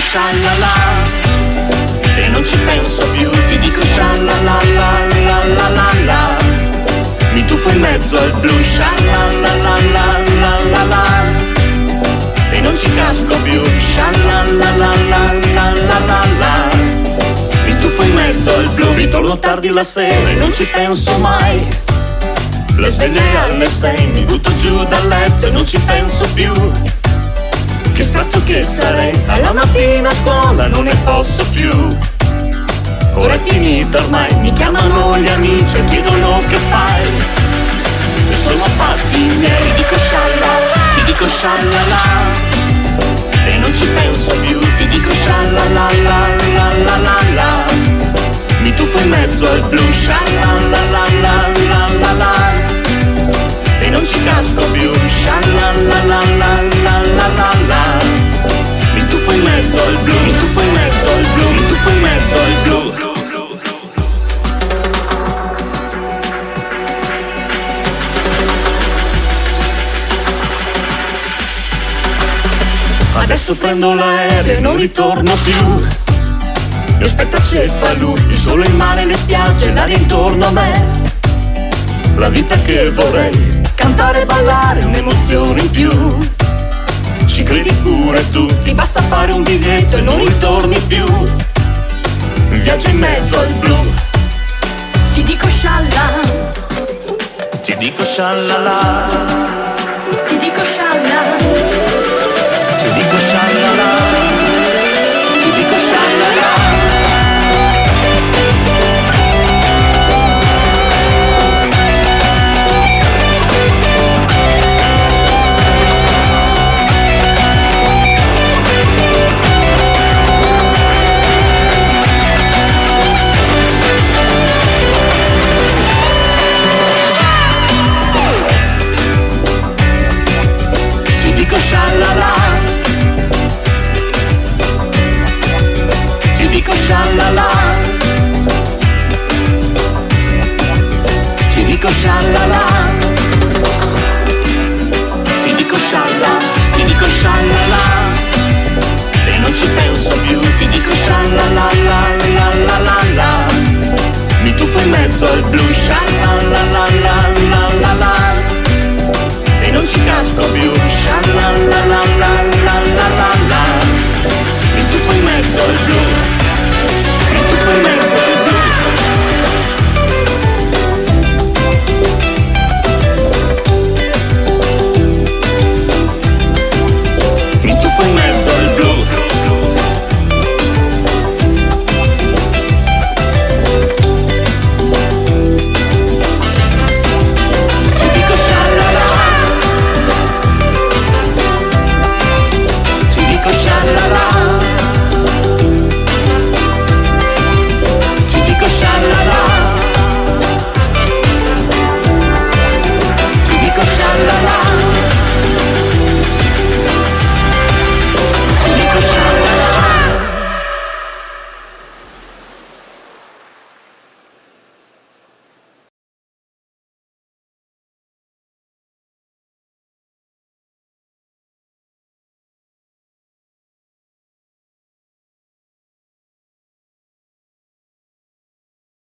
sciallala e non ci penso più, ti dico sciallala la la la la la. Mi tuffo in mezzo al blu, sciallala la la la la la e non ci casco più, sciallala la la la la la la. Mi tuffo in mezzo al blu, ritorno tardi la sera e non ci penso mai. Le sveglie alle 6, mi butto giù dal letto e non ci penso più. Che strazzo che sarei, alla mattina a scuola non ne posso più. Ora è finita ormai, mi chiamano gli amici e chiedono che fai. E sono fatti miei, ti dico sciallala e non ci penso più, ti dico sciallala la la la la la. Mi tuffo in mezzo al blu, sciallala la la la la la e non ci casco più, sciallala la la la la la la. Mi tuffo in mezzo al blu, mi tuffo in mezzo al blu, mi tuffo in mezzo al blu. Adesso prendo l'aereo e non ritorno più. Mi aspetta Cefalù, il sole, il mare, le spiagge, l'aria intorno a me. La vita che vorrei, cantare e ballare, un'emozione in più. Ci credi pure tu, ti basta fare un biglietto e non ritorni più. Viaggio in mezzo al blu, ti dico scialla, ti dico sciallala, ti dico scialla, ti dico sciallala, ti dico sciallala. Ti dico sciallala, ti dico sciallala, ti dico sciallala, ti dico scialla, ti dico sciallala e non ci penso più, ti dico sciallala la la la la la. Mi tuffo in mezzo al blu,